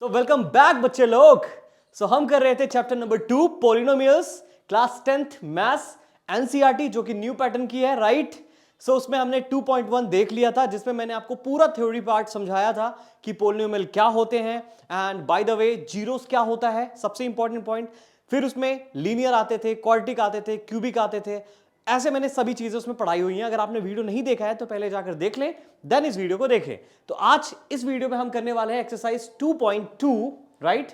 तो welcome back बच्चे लोग। हम कर रहे थे chapter number 2 polynomials, class 10th maths NCERT जो कि न्यू पैटर्न की है, राइट। उसमें हमने 2.1 देख लिया था, जिसमें मैंने आपको पूरा थ्योरी पार्ट समझाया था कि पॉलिनोमियल क्या होते हैं and by the way zeros क्या होता है, सबसे इंपॉर्टेंट पॉइंट। फिर उसमें लीनियर आते थे, क्वाड्रेटिक आते थे, क्यूबिक आते थे, ऐसे मैंने सभी चीजें उसमें पढ़ाई हुई हैं। अगर आपने वीडियो नहीं देखा है तो पहले जाकर देख लें, देन इस वीडियो को देखें। तो आज इस वीडियो में हम करने वाले हैं एक्सरसाइज 2.2, राइट।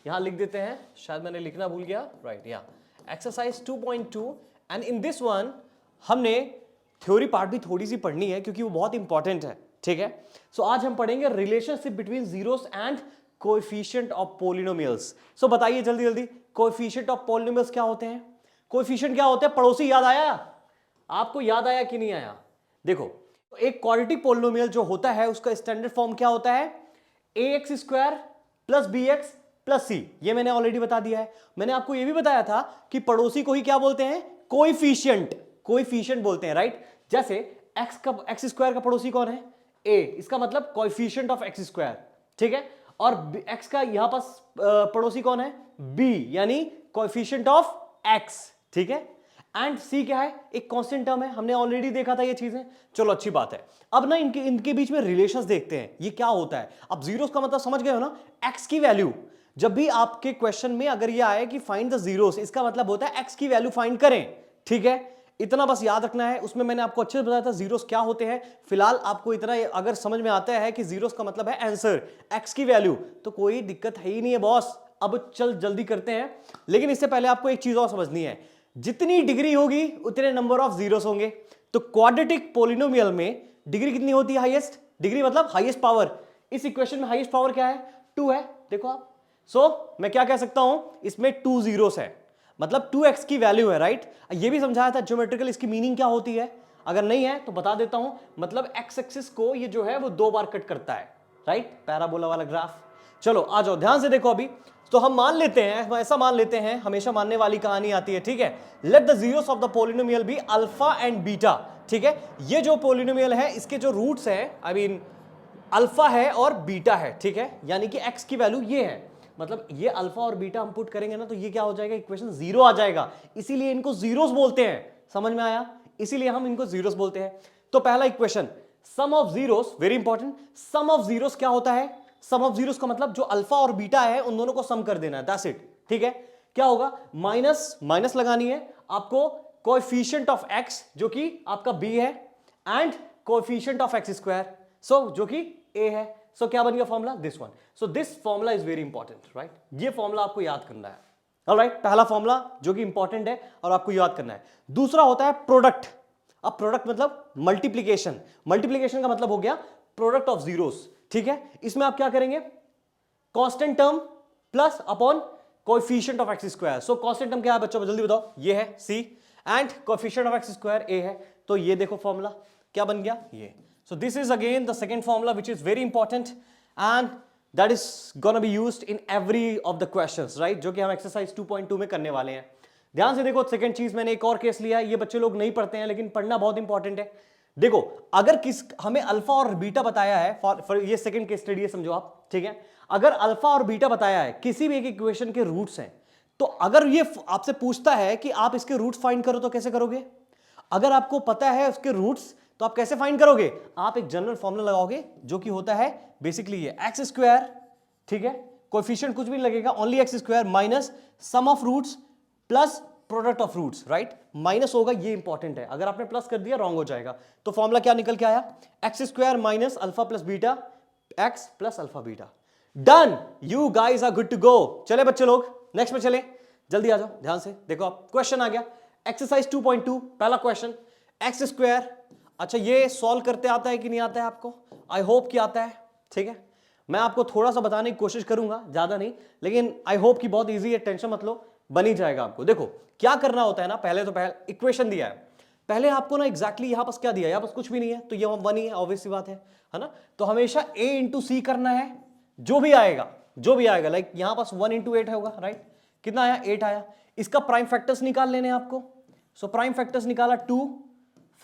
यहां लिख देते हैं, शायद मैंने लिखना भूल गया, राइट। यहां exercise 2.2 and in this one हमने थ्योरी पार्ट भी थोड़ी सी पढ़नी है क्योंकि वो बहुत इंपॉर्टेंट है, ठीक है। आज हम पढ़ेंगे relationship between zeros and coefficient of polynomials. बताइए जल्दी जल्दी, कोएफिशिएंट ऑफ पॉलिनोमियल्स क्या होते हैं? कोएफिशिएंट क्या होते हैं? पड़ोसी याद आया आपको? याद आया कि नहीं आया? देखो, एक क्वाड्रेटिक पॉलिनोमियल जो होता है उसका स्टैंडर्ड फॉर्म क्या होता है? ax square plus bx plus c। ये मैंने ऑलरेडी बता दिया है। मैंने आपको ये भी बताया था कि पड़ोसी को ही क्या बोलते हैं? कोएफिशिएंट। कोएफिशिएंट बोलते हैं, राइट। जैसे x स्क्वायर का पड़ोसी कौन है? a, इसका मतलब कोएफिशिएंट ऑफ x स्क्वायर, ठीक है। और x का यहां पास पड़ोसी कौन है? b, यानी कोएफिशिएंट ऑफ x, ठीक है। एंड c क्या है? एक कांस्टेंट टर्म है, हमने ऑलरेडी देखा था ये चीजें। चलो अच्छी बात है। अब ना इनके बीच में रिलेशंस देखते हैं, ये क्या होता है। अब जीरोस का मतलब समझ गए हो ना? x की वैल्यू, जब भी आपके क्वेश्चन में अगर ये आए कि फाइंड द जीरोस, इसका मतलब होता है x की वैल्यू फाइंड करें, ठीक है। इतना बस याद रखना है। उसमें मैंने आपको अच्छे से बताया था जीरोस क्या होते हैं। फिलहाल आपको इतना अगर समझ में आता है कि जीरोस का मतलब है आंसर, x की वैल्यू, तो कोई दिक्कत है ही नहीं है बॉस। अब चल जल्दी करते हैं, लेकिन इससे पहले आपको एक चीज और समझनी है। जितनी डिग्री होगी उतने नंबर ऑफ जीरोस होंगे। तो क्वाड्रेटिक पॉलिनोमियल में डिग्री कितनी होती है? हाईएस्ट डिग्री मतलब हाईएस्ट पावर। इस इक्वेशन में हाईएस्ट पावर क्या है? 2 है, देखो आप। मैं क्या कह सकता हूं? इसमें 2 जीरोस है, मतलब 2x की वैल्यू है, राइट। ये भी समझाया था ज्योमेट्रिकल इसकी मीनिंग क्या होती है। अगर नहीं है तो बता देता हूं। मतलब x एक्सिस को ये जो है वो 2 बार कट करता है, राइट, पैराबोला वाला ग्राफ। चलो आ जाओ, ध्यान से देखो अभी। तो हम मान लेते हैं, ऐसा मान लेते हैं, हमेशा मानने वाली कहानी आती है, ठीक है। Let the zeros of the polynomial be alpha and beta, ठीक है। ये जो पॉलिनोमियल है इसके जो रूट्स हैं, आई मीन अल्फा है और बीटा है, ठीक है। यानी कि x की वैल्यू ये है, मतलब ये अल्फा और बीटा हम पुट करेंगे ना तो ये क्या हो जाएगा? इक्वेशन जीरो आ जाएगा। इसीलिए इनको जीरोस बोलते हैं, समझ में आया? इसीलिए हम इनको जीरोस बोलते हैं। तो पहला equation, sum of zeros, very important. Sum of zeros क्या होता है? सम ऑफ जीरोस का मतलब जो अल्फा और बीटा है उन दोनों को सम कर देना है, दैट्स इट, ठीक है। क्या होगा? माइनस माइनस लगानी है आपको, कोएफिशिएंट ऑफ x जो कि आपका b है, and coefficient of x square जो कि a है। क्या बन गया formula? This one. This formula is very important, right. ये फॉर्मूला आपको याद करना है, ऑलराइट। पहला फॉर्मूला जो कि इंपॉर्टेंट है और आपको याद करना है। दूसरा होता है प्रोडक्ट। अब प्रोडक्ट मतलब मल्टीप्लीकेशन। मल्टीप्लीकेशन का मतलब हो गया प्रोडक्ट ऑफ जीरोस, ठीक है। इसमें आप क्या करेंगे? Constant term plus upon coefficient of x square. Constant term क्या है बच्चों? जल्दी बताओ। ये है c and coefficient of x square a है। तो ये देखो फॉर्मूला क्या बन गया, ये। This is again the second formula which is very important and that is gonna be used in every of the questions, right, जो कि हम एक्सरसाइज 2.2 में करने वाले हैं। ध्यान से देखो, सेकंड चीज मैंने एक और केस लिया है, ये बच्चे लोग नहीं पढ़ते हैं लेकिन पढ़ना बहुत इंपॉर्टेंट है। देखो, अगर हमें अल्फा और बीटा बताया है, फॉर ये सेकंड केस स्टडी है, समझो आप, ठीक है। अगर अल्फा और बीटा बताया है, किसी भी एक इक्वेशन के रूट्स हैं, तो अगर ये आपसे पूछता है कि आप इसके रूट्स फाइंड करो तो कैसे करोगे? अगर आपको पता है उसके रूट्स तो आप कैसे फाइंड करोगे? आप एक जनरल फॉर्मूला लगाओगे जो कि होता है बेसिकली ये एक्स स्क्वायर, ठीक है। कोएफिशिएंट कुछ भी नहीं लगेगा, only x square minus sum of roots plus product of roots, right. Minus होगा, ये इंपॉर्टेंट है, अगर आपने प्लस कर दिया रॉन्ग हो जाएगा। तो फॉर्मूला क्या निकल के आया? X square minus alpha plus beta x plus alpha beta. Done, you guys are good to go. चले बच्चे लोग, नेक्स्ट में चले, जल्दी आ जाओ। ध्यान से देखो, आप क्वेश्चन आ गया एक्सरसाइज 2.2, पहला क्वेश्चन, एक्स स्क्वायर। अच्छा, ये सॉल्व करते आता है कि नहीं आता है आपको? आई होप कि आता है, ठीक है। मैं आपको थोड़ा सा बताने की कोशिश करूंगा, ज्यादा नहीं, लेकिन आई होप कि बहुत इजी है, टेंशन मत लो, बन ही जाएगा आपको। देखो क्या करना होता है ना, पहले इक्वेशन दिया है, पहले आपको ना एग्जैक्टली यहां पास क्या दिया है? यहां पास कुछ भी नहीं है, तो ये 1 ही है, ऑब्वियस सी बात है ना। तो हमेशा a इंटू सी करना है, जो भी आएगा, लाइक यहां पास 1 इंटू 8 होगा, राइट। कितना आया? 8 आया। इसका प्राइम फैक्टर्स निकाल लेने आपको। प्राइम फैक्टर्स निकाला 2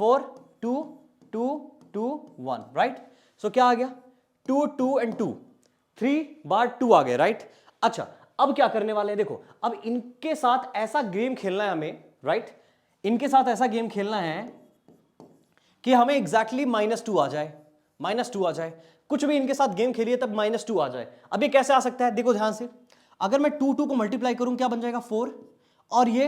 4 2 2 2 1, राइट। क्या आ गया? 2 2 एंड 2, 3/2 आ गए, राइट। अच्छा, अब क्या करने वाले हैं, देखो अब इनके साथ ऐसा गेम खेलना है हमें, राइट। इनके साथ ऐसा गेम खेलना है कि हमें एग्जैक्टली -2 आ जाए, -2 आ जाए। कुछ भी इनके साथ गेम खेलिए तब -2 आ जाए। अब ये कैसे आ सकता है, देखो ध्यान से, अगर मैं 2 को मल्टीप्लाई करूं क्या बन जाएगा 4, और ये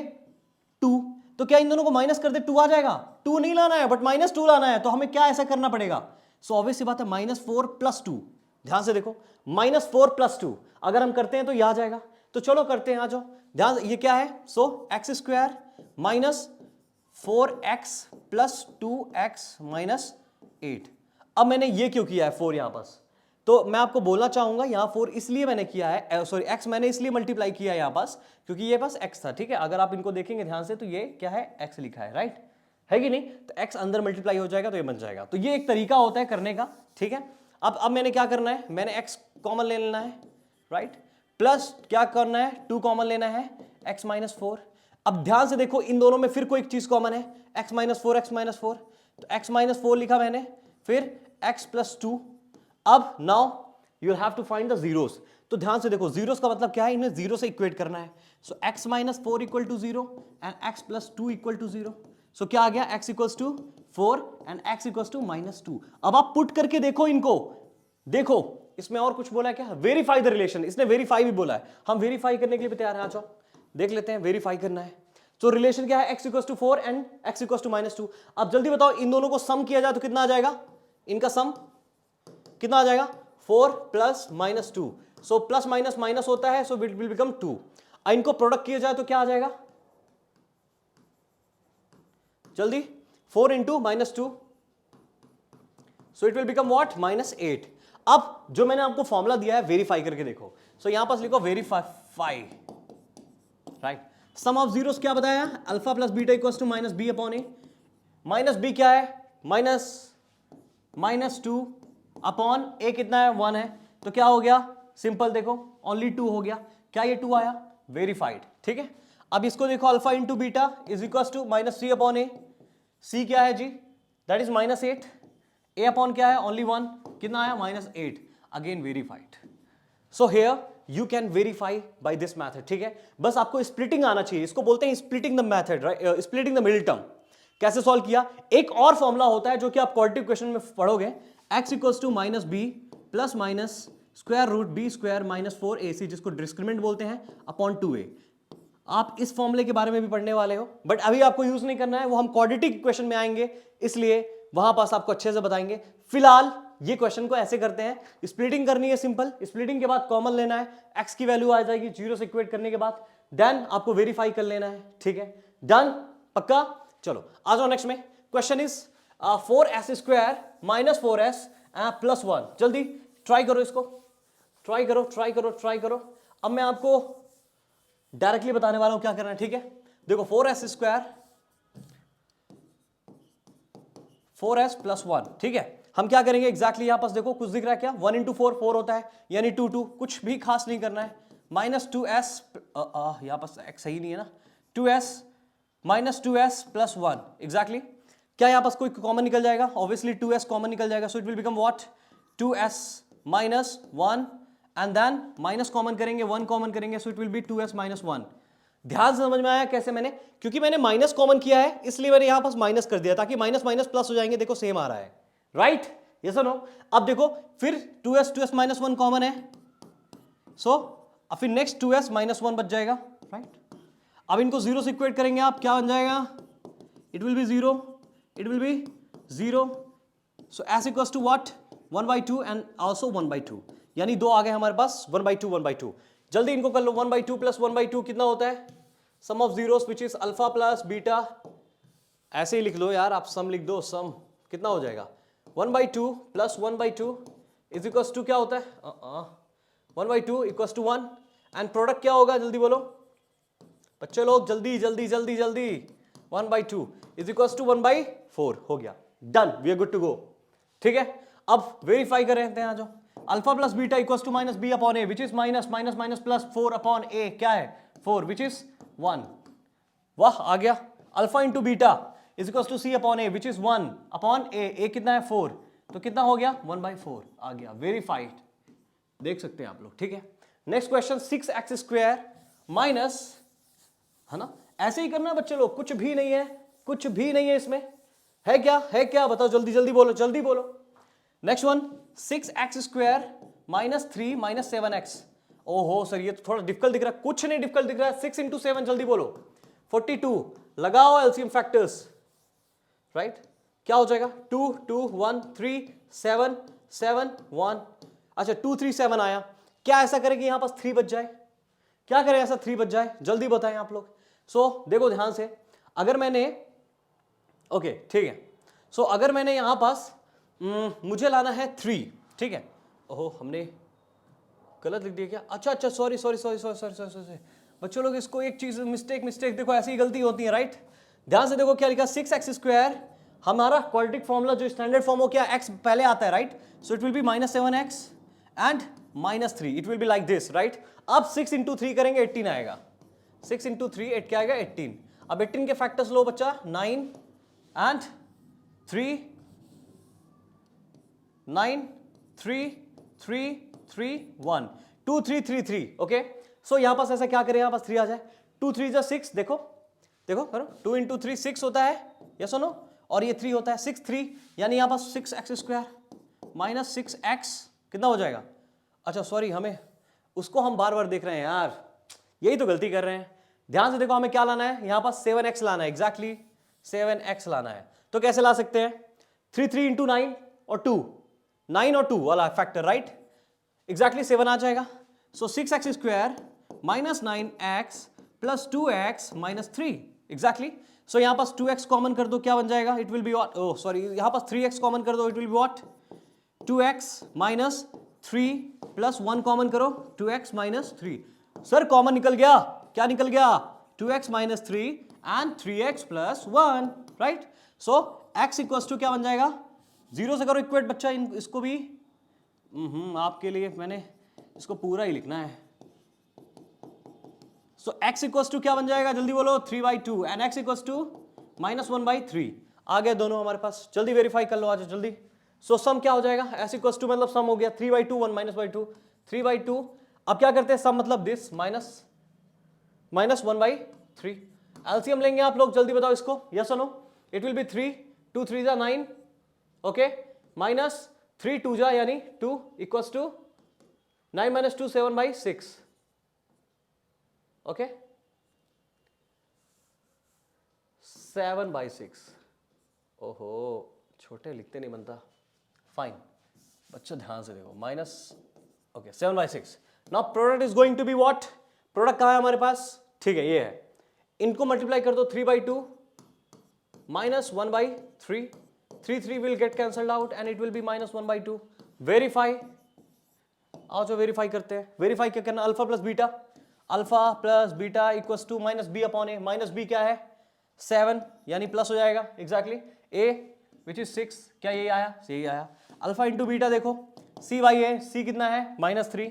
2, तो क्या इन दोनों को माइनस कर दे 2 आ जाएगा। 2 नहीं लाना है बट -2 लाना है, तो हमें क्या ऐसा करना पड़ेगा। सो ऑब्वियस सी बात है -4 + 2, ध्यान से देखो -4 + 2 अगर हम करते हैं तो यह आ जाएगा। तो चलो करते हैं, आ जाओ ध्यान, ये क्या है, सो x² - 4x + 2x - 8। अब मैंने ये क्यों किया है 4 यहां पास, तो मैं आपको बोलना चाहूंगा यहां 4 इसलिए मैंने किया है, सॉरी x मैंने इसलिए मल्टीप्लाई किया है यहां पास क्योंकि ये पास x था, ठीक है। अगर आप इनको देखेंगे ध्यान से तो ये क्या है, x लिखा है, राइट है कि नहीं, तो x अंदर मल्टीप्लाई हो जाएगा तो ये बन जाएगा। तो ये एक तरीका होता है करने का, ठीक है। अब मैंने क्या करना है, मैंने x कॉमन ले लेना है, राइट, प्लस क्या करना है 2 कॉमन लेना है, x - 4। अब ध्यान से देखो इन दोनों में फिर कोई एक चीज कॉमन है, x - 4 x - 4, तो x - 4 लिखा मैंने, फिर x + 2। अब now you have to find the zeros. तो ध्यान से देखो जीरोस का मतलब क्या है, इन्हें जीरो से इक्वेट करना है। सो x - 4 = 0 एंड x + 2 = 0। सो क्या आ गया, x = 4 एंड x = -2। अब आप पुट करके देखो इनको, देखो इसमें और कुछ बोला है क्या, वेरीफाई द रिलेशन, इसने वेरीफाई भी बोला है, हम वेरीफाई करने के लिए भी तैयार हैं। आ जाओ देख लेते हैं, वेरीफाई करना है। तो रिलेशन क्या है, x = 4 एंड x = -2। अब जल्दी बताओ इन दोनों को सम किया जाए तो कितना आ जाएगा, इनका सम कितना आ जाएगा, 4 + -2। सो प्लस माइनस माइनस होता है, सो इट विल बिकम 2। इनको प्रोडक्ट किया जाए तो क्या आ जाएगा, जल्दी 4 × -2, सो इट विल बिकम व्हाट, -8। अब जो मैंने आपको फॉर्मूला दिया है वेरीफाई करके देखो। सो यहां पास लिखो verify, right. Sum of zeros क्या बताया, अल्फा + बीटा = -b/a। -b क्या है, -2/a कितना है, 1 है, तो क्या हो गया, सिंपल देखो ओनली 2 हो गया। क्या ये 2 आया, वेरीफाइड, ठीक है। अब इसको देखो अल्फा × बीटा = -3/a। c क्या है जी, दैट इज -8। a/ क्या है, ओनली 1, कितना आया, -8, again verified. So here you can verify by this method, ठीक है। बस आपको स्प्लिटिंग आना चाहिए, इसको बोलते हैं splitting the method, right, splitting the middle term. कैसे सॉल्व किया, एक और फॉर्मूला होता है जो कि आप क्वाड्रेटिक क्वेश्चन में पढ़ोगे, x = -b ± √b² - 4ac, जिसको डिस्क्रिमिनेंट बोलते हैं, अपॉन 2a। आप इस फॉर्मूले के बारे में भी पढ़ने वाले हो, बट अभी आपको यूज नहीं करना है, वो हम क्वाड्रेटिक इक्वेशन में आएंगे, इसलिए वहां पास आपको अच्छे से बताएंगे। फिलहाल ये क्वेश्चन को ऐसे करते हैं, स्प्लिटिंग करनी है सिंपल, स्प्लिटिंग के बाद कॉमन लेना है, x की वैल्यू आ जाएगी 0 से इक्वेट करने के बाद, देन आपको वेरीफाई कर लेना है, ठीक है, डन, पक्का। चलो आ जाओ नेक्स्ट में, क्वेश्चन इज 4s² - 4s + 1। जल्दी ट्राई करो इसको, ट्राई करो ट्राई करो ट्राई करो। अब मैं आपको डायरेक्टली बताने वाला हूं क्या करना है, ठीक है। देखो 4s² 4s + 1, ठीक है। हम क्या करेंगे एग्जैक्टली यहां पास देखो कुछ दिख रहा है क्या, 1 × 4 4 होता है, यानी 2 2, कुछ भी खास नहीं करना है। -2s, यहां पास x सही नहीं है ना, 2s -2s + 1, एग्जैक्टली। क्या यहां पास कोई कॉमन निकल जाएगा, ऑब्वियसली 2s कॉमन निकल जाएगा, so it will become what, 2s - 1 and then minus common करेंगे, 1 कॉमन करेंगे, सो इट विल बी 2s - 1। ध्यान से समझ में आया कैसे, मैंने क्योंकि मैंने माइनस कॉमन किया है इसलिए मैंने यहां पास माइनस कर दिया, ताकि माइनस माइनस प्लस हो जाएंगे, देखो सेम आ रहा है, राइट, यस और नो। अब देखो फिर 2s 1 कॉमन है, सो अब फिर नेक्स्ट 2s - 1 बच जाएगा, राइट। अब इनको 0 से इक्वेट करेंगे आप, क्या बन जाएगा, it will B 0, it will B 0, so s = what, 1/2 and also 1/2, यानी 2 आ गए हमारे पास, 1/2 1/2। जल्दी इनको कर लो, 1/2 + 1/2 कितना होता है, sum of zeros which is alpha + beta, ऐसे ही लिख लो यार, आप सम लिख दो, सम कितना हो जाएगा, 1/2 + 1/2 = क्या होता है, 1/2 = 1, एंड प्रोडक्ट क्या होगा, जल्दी बोलो बच्चे लोग, जल्दी जल्दी जल्दी जल्दी, 1/2 = 1/4 हो गया, done, we are good to go, ठीक है। अब वेरीफाई कर रहे हैं, आ जाओ, alpha + beta = -b/a, which is minus minus minus plus 4/a, क्या है 4, विच इज 1, वाह आ गया। Alpha × beta = c/a, which is 1/a, a कितना है 4, तो कितना हो गया 1/4 आ गया, वेरीफाइड, देख सकते हैं आप लोग, ठीक है। नेक्स्ट क्वेश्चन 6x² माइनस, है ना, ऐसे ही करना बच्चे लोग, कुछ भी नहीं है, कुछ भी नहीं है इसमें, है क्या, है क्या, बताओ जल्दी जल्दी बोलो, जल्दी बोलो। Next one 6x² minus 3 minus 7x। ओहो सर ये तो थोड़ा डिफिकल्ट दिख रहा है, कुछ नहीं डिफिकल्ट दिख रहा है, 6 इंटू 7 जल्दी बोलो 42, लगाओ एलसीएम फैक्टर्स, राइट, क्या हो जाएगा 2 2 1 3 7 7 1, अच्छा 2 3 7 आया, क्या ऐसा करें कि यहां पास 3 बच जाए, क्या करें ऐसा 3 बच जाए, जल्दी बताएं आप लोग। सो देखो ध्यान से, अगर मैंने, ओके ठीक है, सो अगर मैंने यहां पास मुझे लाना है 3, ठीक है, ओहो हमने गलत लिख दिया क्या, अच्छा अच्छा sorry sorry sorry sorry sorry sorry sorry बच्चों लोग, इसको एक चीज मिस्टेक देखो, ऐसी गलती होती है, राइट, ध्यान से देखो क्या लिखा 6x², हमारा क्वाड्रेटिक फॉर्मूला जो स्टैंडर्ड फॉर्म हो क्या, x पहले आता है, right, so it will B -7x and -3, it will be like this, right. अब 6 इंटू 3 करेंगे 18 आएगा, 6 इंटू 3 8 क्या आएगा 18, अब 18 के फैक्टर्स लो बच्चा 9 एंड 3 9 3 3 3 1 2 3 3 3, ओके। सो यहां पास ऐसा क्या करें, यहां पास 3 आ जाए, 2 3 जा 6, देखो देखो करो, 2 इंटू 3 6 होता है, यस और नो, और ये 3 होता है 6 3, यानी यहां पास 6x² माइनस 6x कितना हो जाएगा, अच्छा सॉरी हमें उसको हम बार बार देख रहे हैं यार, यही तो गलती कर रहे हैं, ध्यान से देखो हमें क्या लाना है, यहां पास 7x लाना है, एग्जैक्टली 7x लाना है, तो कैसे ला सकते हैं 3 3 इंटू 9 और 2, 9 और 2 वाला फैक्टर, राइट, एग्जैक्टली 7 आ जाएगा, so 6x² minus 9x plus 2x minus 3, exactly, so यहां पास 2x कॉमन कर दो, क्या बन जाएगा, it will be what, oh sorry यहां पास 3x कॉमन कर दो, it will be what 2x minus 3 plus 1 common करो 2x माइनस 3, सर कॉमन निकल गया, क्या निकल गया 2x minus 3 and 3x plus 1, right, so x equals to क्या बन जाएगा, 0 से करो इक्वेट बच्चा, इसको भी आपके लिए मैंने इसको पूरा ही लिखना है, सो x इक्वल्स टू क्या बन जाएगा, जल्दी बोलो 3/2 एंड x इक्वल्स टू -1/3, आ गए दोनों हमारे पास, जल्दी वेरीफाई कर लो आज जल्दी। सो सम क्या हो जाएगा, s इक्वल्स टू मतलब सम हो गया 3/2 1 -/2 3/2, अब क्या करते हैं सम मतलब दिस -1/3, एलसीएम लेंगे आप लोग, जल्दी बताओ इसको, यस और नो, इट विल बी 3 2 3 जा 9, ओके, माइनस 3 2 जा यानी 2 इक्वल्स टू 9 - 2 7/6, ओके 7/6, ओहो छोटे लिखते नहीं बनता, फाइन बच्चों ध्यान से देखो, minus, okay 7/6, now product is going to be what, product कहां है हमारे पास, ठीक है ये है, इनको मल्टीप्लाई कर दो 3/2 minus 1/3, 3 3 will get cancelled out and it will be -1/2, verify, आओ जो वेरीफाई करते हैं, वेरीफाई क्या करना, alpha plus beta equals to -b/a, minus b क्या है 7 यानी प्लस हो जाएगा, एग्जैक्टली a विच इज 6, क्या यही आया, यही आया, अल्फा इंटू बीटा देखो c/a, c कितना है -3,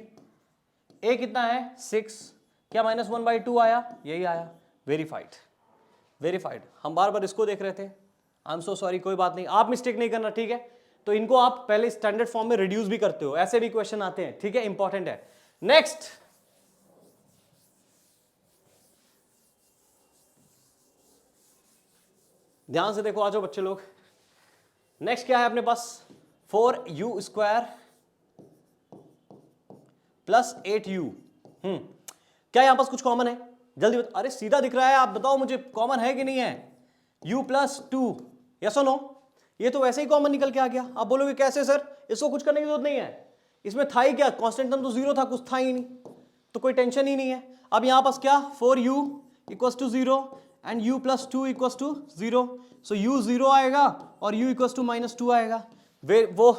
a कितना है 6, क्या -1/2 आया, यही आया, वेरीफाइड, वेरीफाइड, हम बार बार इसको देख रहे थे, आई एम सो सॉरी, कोई बात नहीं, आप मिस्टेक नहीं करना, ठीक है, तो इनको आप पहले स्टैंडर्ड फॉर्म में रिड्यूस भी करते हो, ऐसे भी क्वेश्चन आते हैं, ठीक है, इंपॉर्टेंट है। नेक्स्ट ध्यान से देखो, आ जाओ बच्चे लोग, नेक्स्ट क्या है अपने पास 4u² प्लस 8u, क्या यहां पास कुछ कॉमन है, जल्दी बताओ, अरे सीधा दिख रहा है, आप बताओ मुझे कॉमन है कि नहीं है, u प्लस 2, यस और नो, ये तो वैसे ही कॉमन निकल के आ गया, आप बोलोगे कैसे सर, इसको कुछ करने की जरूरत नहीं है, इसमें था ही क्या, कांस्टेंट टर्म तो 0 था, कुछ था ही नहीं, तो कोई टेंशन ही नहीं है, अब यहां पास क्या 4u equals to 0 and u plus 2 equals to 0, so u 0 आएगा और u इक्वल्स टू -2 आएगा, वो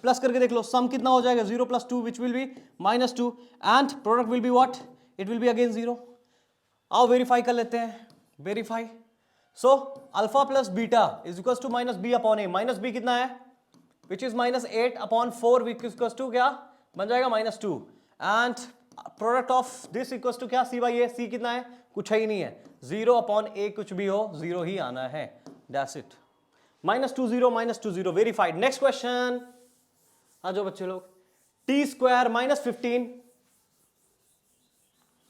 प्लस करके देख लो, सम कितना हो जाएगा 0 plus 2 which will be -2 and product will be what, it will be again 0, आओ वेरीफाई कर लेते हैं, verify, so alpha plus beta is equals to -b/a, minus b कितना है which is -8/4 which equals to क्या बन जाएगा -2 and product of this equals to क्या c/a, c कितना है कुछ है ही नहीं है, 0/a कुछ भी हो 0 ही आना है, that's it, -2 0 -2 0, verified. Next question, आ जाओ बच्चे लोग, T square minus 15,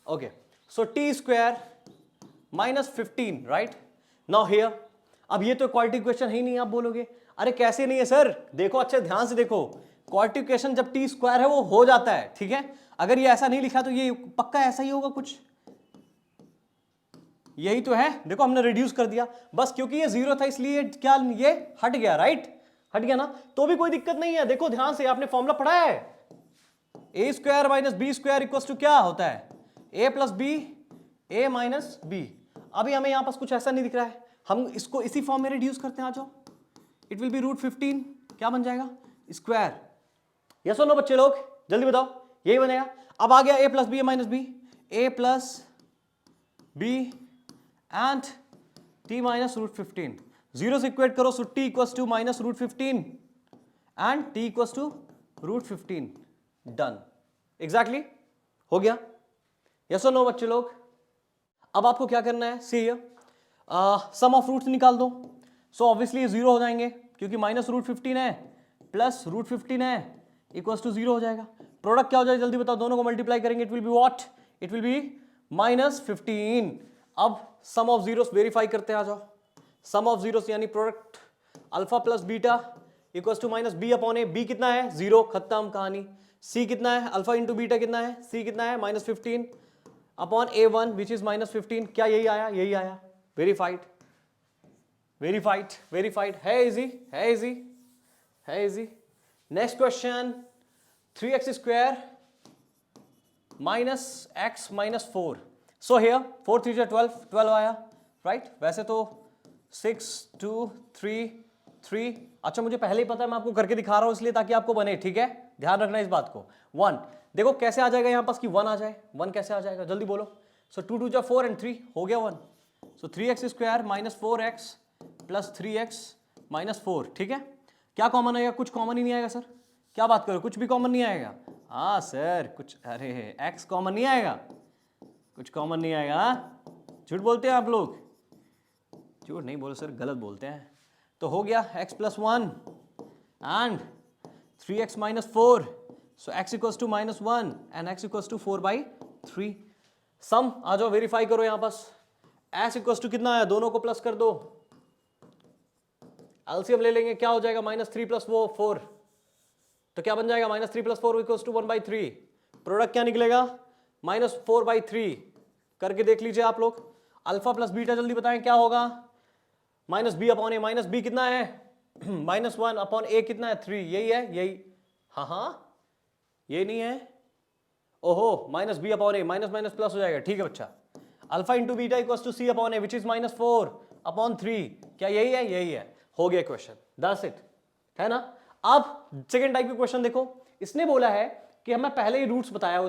okay, so T square minus 15, right? Now here, अब ये तो क्वाड्रेटिक इक्वेशन ही नहीं, आप बोलोगे अरे कैसे नहीं है सर? देखो अच्छे ध्यान से देखो, क्वाड्रेटिक इक्वेशन जब टी स्क्वायर है वो हो जाता है, ठीक है? अगर ये ऐसा नहीं लिखा तो ये पक्का ऐसा ही होगा कुछ, यही तो है। देखो हमने रिड्यूस कर दिया बस, क्योंकि ये जीरो था इसलिए क्या ये हट गया, राइट? हट गया ना, तो भी कोई दिक्कत नहीं है। देखो ध्यान से, आपने फॉर्मूला पढ़ा है, A square minus B square equal to क्या होता है? A plus B, A minus B. अभी हमें यहां पास कुछ ऐसा नहीं दिख रहा है, हम इसको इसी फॉर्म में रिड्यूस करते हैं, आ जाओ। इट विल बी रूट 15, क्या बन जाएगा? स्क्वायर। यस और नो बच्चे लोग, जल्दी बताओ, यही बनेगा। अब आ गया A plus B, A minus B, A plus B and T minus root 15, zero से इक्वेट करो, so T equals to minus root 15 and T equals to root 15, done, exactly हो गया। यस और नो बच्चे लोग? अब आपको क्या करना है, सी सम ऑफ रूट्स निकाल दो। सो ऑब्वियसली जीरो हो जाएंगे, क्योंकि माइनस रूट 15 है प्लस रूट 15 है, इक्वल्स टू जीरो हो जाएगा। प्रोडक्ट क्या हो जाएगा जल्दी बताओ, दोनों को मल्टीप्लाई करेंगे, it will be what? It will B minus 15। अब सम ऑफ जीरोस वेरीफाई करते हैं, आ जाओ। सम ऑफ जीरोस यानी product alpha plus beta equals to minus b upon a. B कितना है? जीरो, खत्म कहानी। सी कितना है? अल्फा इंटू बीटा कितना है? सी कितना है? Minus 15 upon A1 which is minus 15। क्या यही आया? यही आया, वेरीफाइड, वेरीफाइड, वेरीफाइड है, इजी है, इजी है, easy. Next question, 3x square minus x minus 4। So here 4 3 12, 12 आया, राइट? वैसे तो 6 2 3 3, अच्छा मुझे पहले ही पता है, मैं आपको करके दिखा रहा हूं इसलिए ताकि आपको बने, ठीक है? ध्यान रखना इस बात को। 1 देखो कैसे आ जाएगा यहां पास कि 1 आ जाए, 1 कैसे आ जाएगा जल्दी बोलो। सो 2 2 4 एंड 3 हो गया 1। सो 3x square minus 4x plus 3x minus 4, ठीक है? क्या कॉमन आएगा? कुछ कॉमन ही नहीं आएगा सर, क्या बात करो, कुछ भी कॉमन नहीं आएगा? हाँ सर कुछ, अरे x कॉमन नहीं आएगा, कुछ कॉमन नहीं आएगा। झूठ बोलते हैं आप लोग, झूठ नहीं बोलो सर, गलत बोलते हैं। तो हो गया x plus 1 and 3x minus 4, so x equals to minus 1 and x equals to 4/3। Sum आ जाओ, वेरीफाई करो यहां पास। s इक्वल्स टू कितना है? दोनों को प्लस कर दो, एलसीएम ले लेंगे, क्या हो जाएगा? माइनस 3 प्लस 4, तो क्या बन जाएगा? Minus 3 plus 4 equals to 1/3। Product क्या निकलेगा? माइनस 4/3। करके देख लीजिए आप लोग। अल्फा प्लस बीटा जल्दी बताएं क्या होगा? Minus b upon a, minus B कितना है? माइनस 1 अपॉन ए कितना है? 3, यही है, यही। हाँ हाँ, ये नहीं है, ओहो, minus b upon a, minus minus plus हो जाएगा, ठीक है बच्चा। Alpha into beta equals to c upon a which is minus 4 upon 3, क्या यही है? यही है, हो गया क्वेश्चन, दैट्स इट, है ना? अब सेकेंड टाइप के क्वेश्चन देखो, इसने बोला है कि हमें पहले ही रूट्स बताया,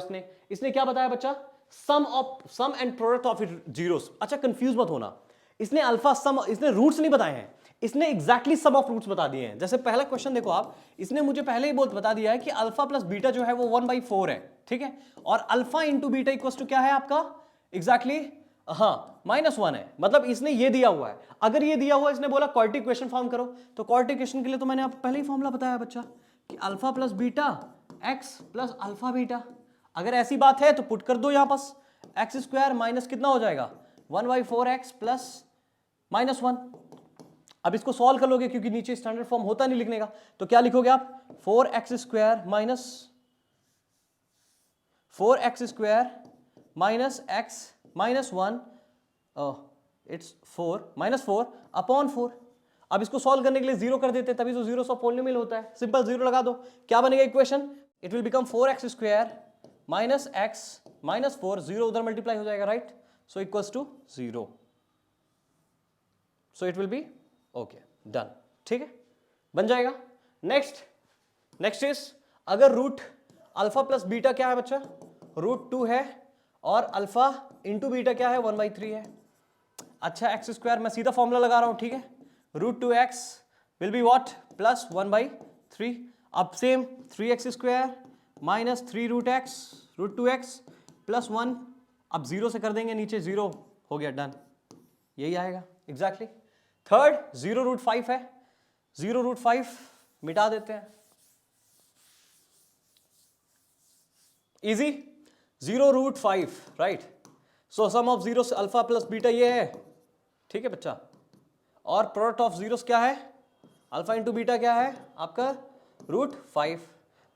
इसने क्या बताया बच्चा? सम एंड प्रोडक्ट ऑफ जीरोस। अच्छा कंफ्यूज मत होना, इसने अल्फा सम, इसने रूट्स नहीं बताए हैं, इसने एग्जैक्टली सम ऑफ रूट्स बता दिए हैं। जैसे पहला क्वेश्चन देखो आप, इसने मुझे पहले ही बता दिया है कि अल्फा प्लस बीटा जो है वो 1/4 है, ठीक है? और alpha into beta equals to क्या है आपका? एग्जैक्टली हाँ -1 है, मतलब इसने ये दिया हुआ है। अगर ये दिया हुआ है, इसने बोला क्वाड्रेटिक इक्वेशन फॉर्म करो, तो क्वाड्रेटिक इक्वेशन के लिए तो मैंने आपको पहले ही फॉर्मूला बताया बच्चा कि alpha plus beta x plus alpha beta. अगर ऐसी बात है तो पुट कर दो यहां पास, एक्स स्क्वायर माइनस कितना हो जाएगा? 1/4x plus -1। अब इसको सॉल्व कर लोगे क्योंकि नीचे स्टैंडर्ड फॉर्म होता नहीं लिखने का, तो क्या लिखोगे आप? 4x square minus x minus 1, it's 4 upon 4। अब इसको सॉल्व करने के लिए जीरो कर देते, तभी तो जीरो ऑफ पॉलिनोमियल होता है, सिंपल जीरो लगा दो, क्या बनेगा equation? It will become 4x square minus x minus 4, zero उधर मल्टीप्लाई हो जाएगा, right? So equals to 0, so it will be okay, done, ठीक है, बन जाएगा। नेक्स्ट इज, अगर रूट अल्फा प्लस बीटा क्या है बच्चा? √2 है, और अल्फा इंटू बीटा क्या है? 1/3 है। अच्छा एक्स स्क्वायर, मैं सीधा फॉर्मूला लगा रहा हूं, ठीक है? √2x will be what? Plus 1/3। अब same 3x square minus 3√2x plus 1, अब जीरो से कर देंगे नीचे, जीरो हो गया, डन, यही आएगा एग्जैक्टली। थर्ड 0√5 है, 0√5 मिटा देते हैं, easy, 0√5, right. So sum of zeros alpha plus beta ये है, ठीक है बच्चा। और प्रोडक्ट ऑफ जीरोस क्या है, अल्फा इंटू बीटा क्या है आपका √5।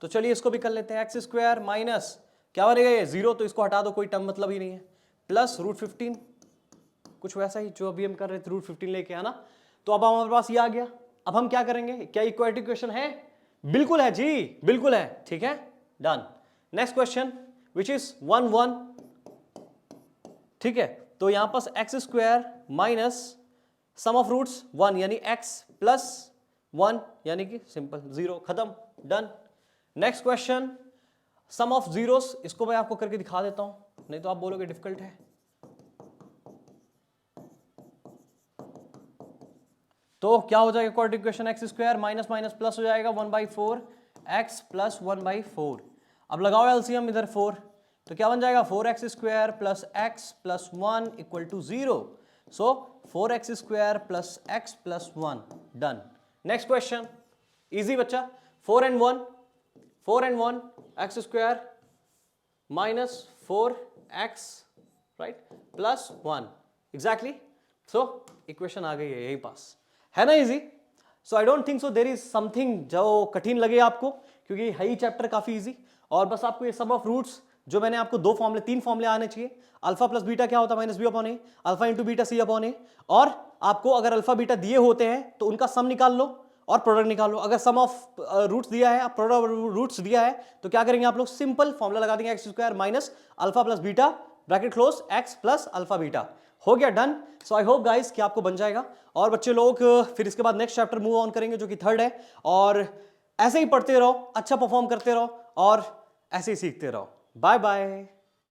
तो चलिए इसको भी कर लेते हैं, एक्स स्क्वायर माइनस क्या बनेगा ये 0, तो इसको हटा दो, कोई टर्म मतलब ही नहीं है, प्लस √15, कुछ वैसा ही जो अभी हम कर रहे थे, √15 लेके आना। तो अब हमारे पास ये आ गया। अब हम क्या करेंगे, क्या इक्वालिटी इक्वेशन है? बिल्कुल है जी, बिल्कुल है, ठीक है, done. Next question which is 1 1, ठीक है। तो यहां पास X square minus sum of roots 1 यानी x प्लस 1 यानी कि सिंपल 0, खत्म, done. Next question sum of zeros, इसको मैं आपको करके दिखा देता हूं, नहीं तो आप बोलोगे डिफिकल्ट है। तो क्या हो जाएगा quadratic equation, x square minus minus plus हो जाएगा 1/4 एक्स प्लस 1/4। अब लगाओ एलसीएम इधर 4, तो क्या बन जाएगा 4x square plus X plus 1 equal to 0। So 4x square plus X plus 1, done. Next question easy बच्चा, 4 and 1 X square minus 4x, right, plus 1, exactly. So equation आ गई है यही पास, है ना easy. So I don't think so there is something जो कठिन लगे आपको, क्योंकि है ही चैप्टर काफी इजी। और बस आपको ये सब ऑफ रूट्स जो मैंने आपको 3 फॉर्मूले आने चाहिए, अल्फा प्लस बीटा क्या होता है माइनस बी अपॉन ए, अल्फा इंटू बीटा सी अपॉन ए। और आपको अगर अल्फा बीटा दिए होते हैं तो उनका सम निकाल लो और प्रोडक्ट निकालो। अगर सम ऑफ रूट्स दिया है, प्रोडक्ट रूट्स दिया है, तो क्या करेंगे आप लोग, सिंपल फॉर्मूला लगा देंगे, x square minus alpha plus beta bracket close x plus alpha beta, हो गया, done. So I hope guys कि आपको बन जाएगा। और बच्चे लोग फिर इसके बाद नेक्स्ट चैप्टर मूव ऑन करेंगे जो कि 3rd है। और ऐसे ही पढ़ते रहो, अच्छा परफॉर्म करते रहो और ऐसे ही सीखते रहो। Bye bye.